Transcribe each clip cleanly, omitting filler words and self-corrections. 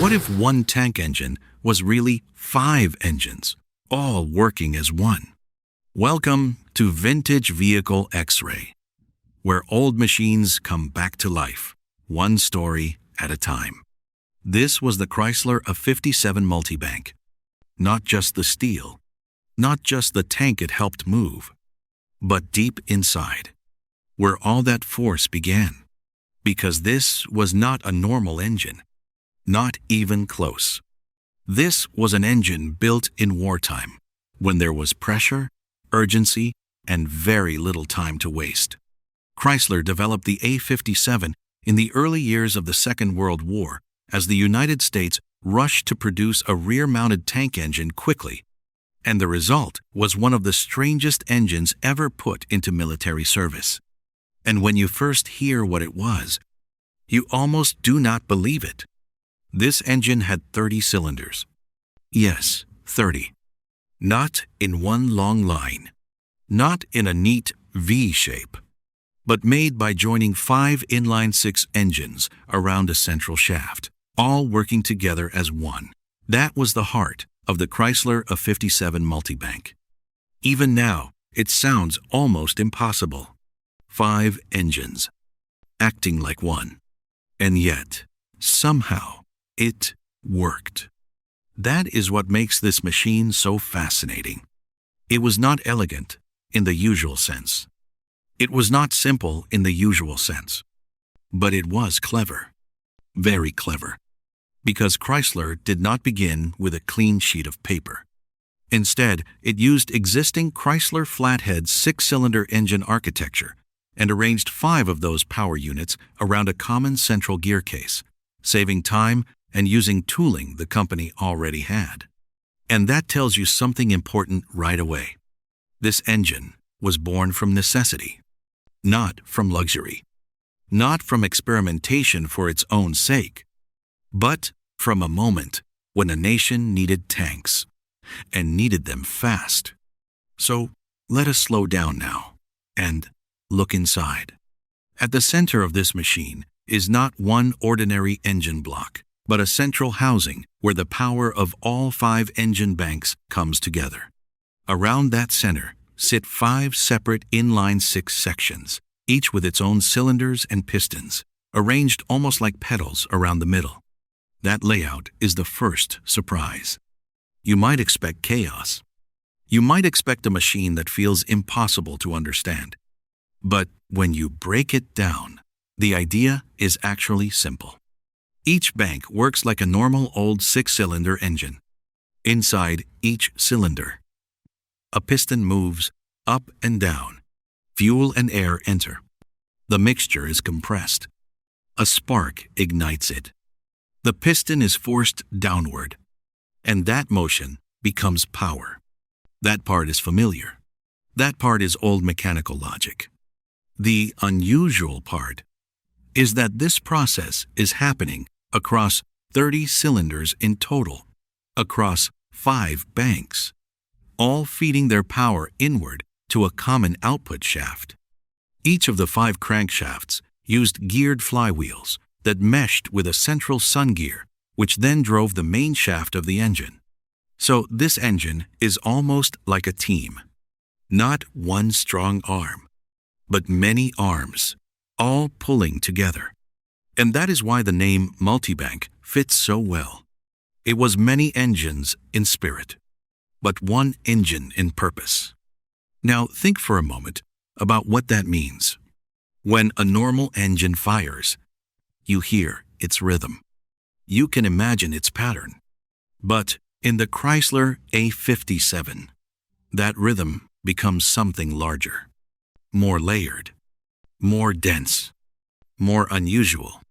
What if one tank engine was really 5 engines, all working as one? Welcome to Vintage Vehicle X-Ray, where old machines come back to life, one story at a time. This was the Chrysler A57 Multibank. Not just the steel, not just the tank it helped move, but deep inside, where all that force began. Because this was not a normal engine, not even close. This was an engine built in wartime, when there was pressure, urgency, and very little time to waste. Chrysler developed the A57 in the early years of the Second World War as the United States rushed to produce a rear-mounted tank engine quickly, and the result was one of the strangest engines ever put into military service. And when you first hear what it was, you almost do not believe it. This engine had 30 cylinders. Yes, 30. Not in one long line, not in a neat V shape, but made by joining 5 inline-6 engines around a central shaft, all working together as one. That was the heart of the Chrysler A57 Multibank. Even now, it sounds almost impossible. 5 engines, acting like one. And yet, somehow, it worked. That is what makes this machine so fascinating. It was not elegant in the usual sense. It was not simple in the usual sense. But it was clever. Very clever. Because Chrysler did not begin with a clean sheet of paper. Instead, it used existing Chrysler flathead 6-cylinder engine architecture and arranged 5 of those power units around a common central gear case, saving time and using tooling the company already had. And that tells you something important right away. This engine was born from necessity, not from luxury, not from experimentation for its own sake, but from a moment when a nation needed tanks, and needed them fast. So let us slow down now and look inside. At the center of this machine is not one ordinary engine block, but a central housing where the power of all 5 engine banks comes together. Around that center sit 5 separate inline-6 sections, each with its own cylinders and pistons, arranged almost like petals around the middle. That layout is the first surprise. You might expect chaos. You might expect a machine that feels impossible to understand. But when you break it down, the idea is actually simple. Each bank works like a normal old 6-cylinder engine. Inside each cylinder, a piston moves up and down. Fuel and air enter. The mixture is compressed. A spark ignites it. The piston is forced downward, and that motion becomes power. That part is familiar. That part is old mechanical logic. The unusual part is that this process is happening across 30 cylinders in total, across 5 banks, all feeding their power inward to a common output shaft. Each of the 5 crankshafts used geared flywheels that meshed with a central sun gear, which then drove the main shaft of the engine. So this engine is almost like a team. Not one strong arm, but many arms, all pulling together. And that is why the name Multibank fits so well. It was many engines in spirit, but one engine in purpose. Now think for a moment about what that means. When a normal engine fires, you hear its rhythm. You can imagine its pattern. But in the Chrysler A57, that rhythm becomes something larger, more layered, more dense, more unusual,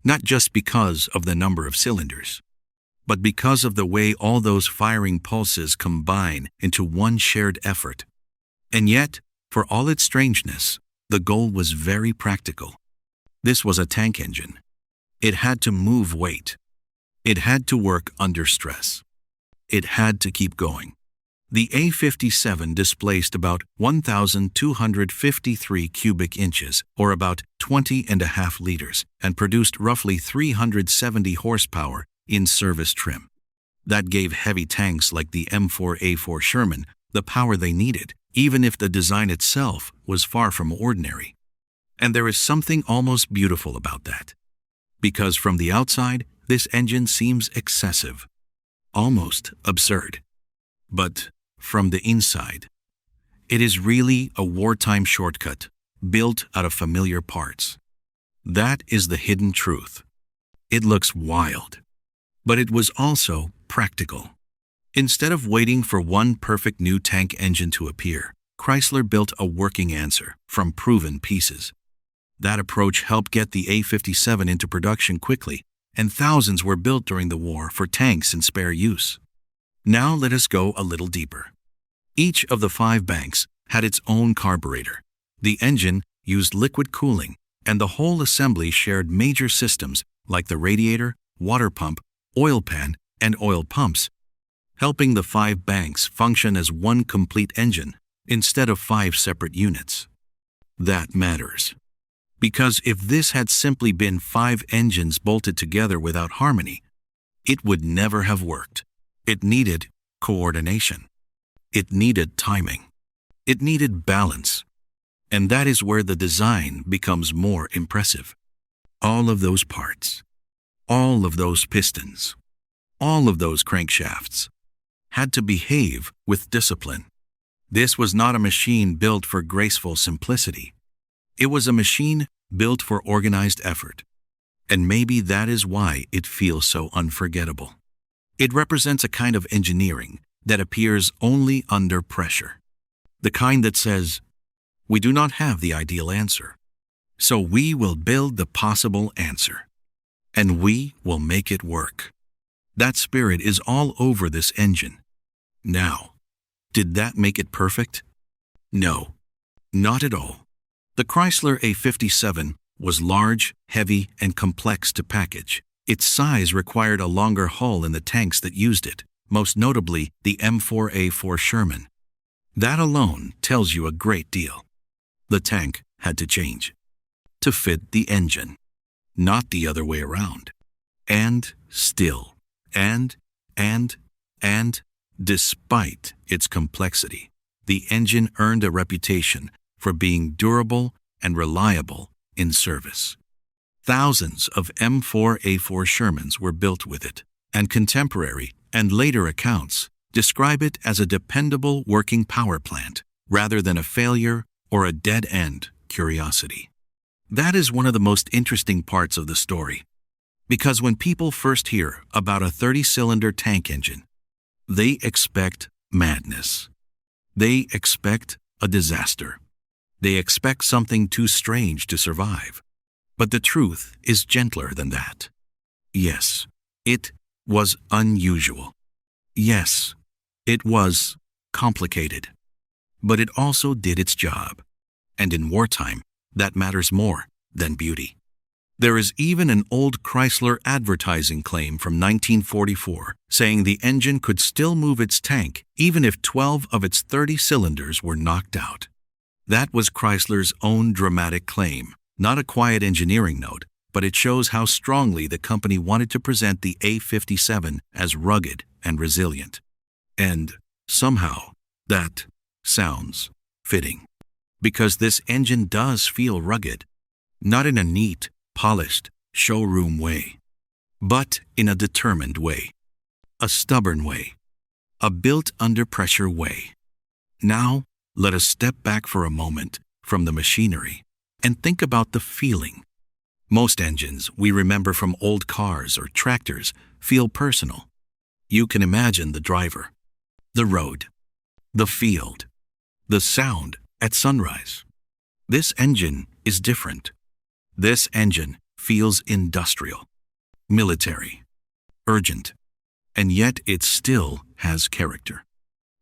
not just because of the number of cylinders, but because of the way all those firing pulses combine into one shared effort. And yet, for all its strangeness, the goal was very practical. This was a tank engine. It had to move weight. It had to work under stress. It had to keep going. The A57 displaced about 1,253 cubic inches, or about 20.5 liters, and produced roughly 370 horsepower in-service trim. That gave heavy tanks like the M4A4 Sherman the power they needed, even if the design itself was far from ordinary. And there is something almost beautiful about that. Because from the outside, this engine seems excessive, almost absurd. But from the inside, it is really a wartime shortcut built out of familiar parts. That is the hidden truth. It looks wild, but it was also practical. Instead of waiting for one perfect new tank engine to appear, Chrysler built a working answer from proven pieces. That approach helped get the A57 into production quickly, and thousands were built during the war for tanks in spare use. Now let us go a little deeper. Each of the 5 banks had its own carburetor. The engine used liquid cooling, and the whole assembly shared major systems like the radiator, water pump, oil pan, and oil pumps, helping the 5 banks function as one complete engine instead of 5 separate units. That matters. Because if this had simply been 5 engines bolted together without harmony, it would never have worked. It needed coordination. It needed timing. It needed balance. And that is where the design becomes more impressive. All of those parts, all of those pistons, all of those crankshafts had to behave with discipline. This was not a machine built for graceful simplicity. It was a machine built for organized effort. And maybe that is why it feels so unforgettable. It represents a kind of engineering that appears only under pressure. The kind that says, we do not have the ideal answer, so we will build the possible answer, and we will make it work. That spirit is all over this engine. Now, did that make it perfect? No, not at all. The Chrysler A57 was large, heavy, and complex to package. Its size required a longer hull in the tanks that used it, most notably the M4A4 Sherman. That alone tells you a great deal. The tank had to change to fit the engine, not the other way around. And still, despite its complexity, the engine earned a reputation for being durable and reliable in service. Thousands of M4A4 Shermans were built with it, and contemporary and later accounts describe it as a dependable working power plant rather than a failure or a dead-end curiosity. That is one of the most interesting parts of the story, because when people first hear about a 30-cylinder tank engine, they expect madness. They expect a disaster. They expect something too strange to survive. But the truth is gentler than that. Yes, it was unusual. Yes, it was complicated. But it also did its job. And in wartime, that matters more than beauty. There is even an old Chrysler advertising claim from 1944 saying the engine could still move its tank even if 12 of its 30 cylinders were knocked out. That was Chrysler's own dramatic claim, not a quiet engineering note, but it shows how strongly the company wanted to present the A57 as rugged and resilient. And somehow, that sounds fitting. Because this engine does feel rugged, not in a neat, polished, showroom way, but in a determined way, a stubborn way, a built-under-pressure way. Now, let us step back for a moment from the machinery and think about the feeling. Most engines we remember from old cars or tractors feel personal. You can imagine the driver, the road, the field, the sound at sunrise. This engine is different. This engine feels industrial, military, urgent, and yet it still has character.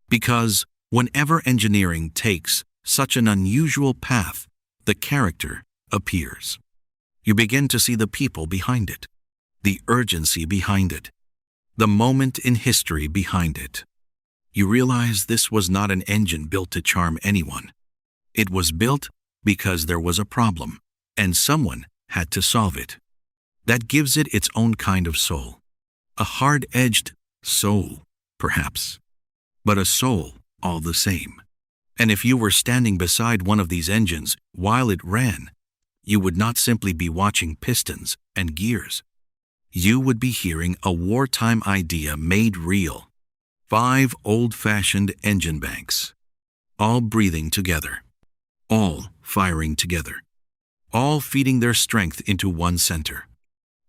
Because whenever engineering takes such an unusual path, the character appears. You begin to see the people behind it, the urgency behind it, the moment in history behind it. You realize this was not an engine built to charm anyone. It was built because there was a problem, and someone had to solve it. That gives it its own kind of soul. A hard-edged soul, perhaps, but a soul all the same. And if you were standing beside one of these engines while it ran, you would not simply be watching pistons and gears. You would be hearing a wartime idea made real. 5 old-fashioned engine banks, all breathing together, all firing together, all feeding their strength into one center.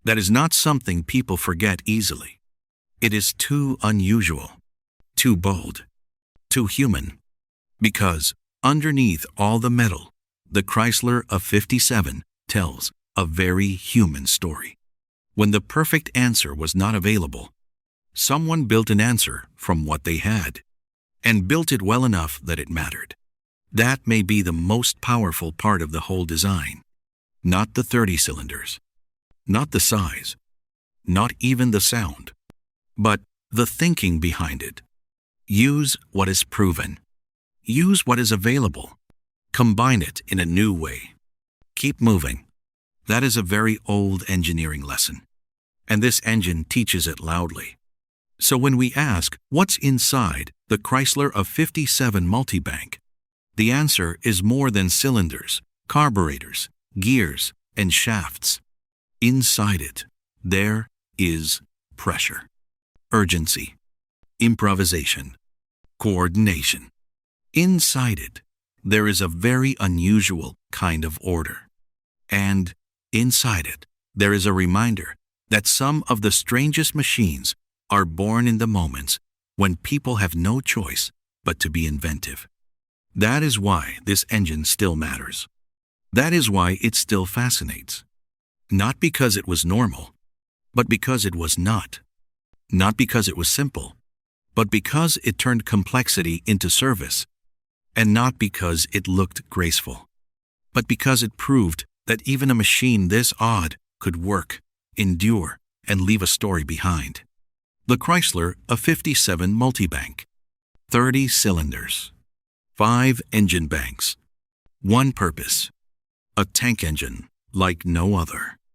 That is not something people forget easily. It is too unusual, too bold, too human. Because underneath all the metal, the Chrysler A57 tells a very human story. When the perfect answer was not available, someone built an answer from what they had, and built it well enough that it mattered. That may be the most powerful part of the whole design. Not the 30 cylinders, not the size, not even the sound, but the thinking behind it. Use what is proven. Use what is available. Combine it in a new way. Keep moving. That is a very old engineering lesson, and this engine teaches it loudly. So when we ask, what's inside the Chrysler A57 Multibank, the answer is more than cylinders, carburetors, gears, and shafts. Inside it, there is pressure, urgency, improvisation, coordination. Inside it, there is a very unusual kind of order. And inside it, there is a reminder that some of the strangest machines are born in the moments when people have no choice but to be inventive. That is why this engine still matters. That is why it still fascinates. Not because it was normal, but because it was not. Not because it was simple, but because it turned complexity into service. And not because it looked graceful, but because it proved that even a machine this odd could work, endure, and leave a story behind. The Chrysler A57 Multibank. 30 cylinders. 5 engine banks. One purpose. A tank engine like no other.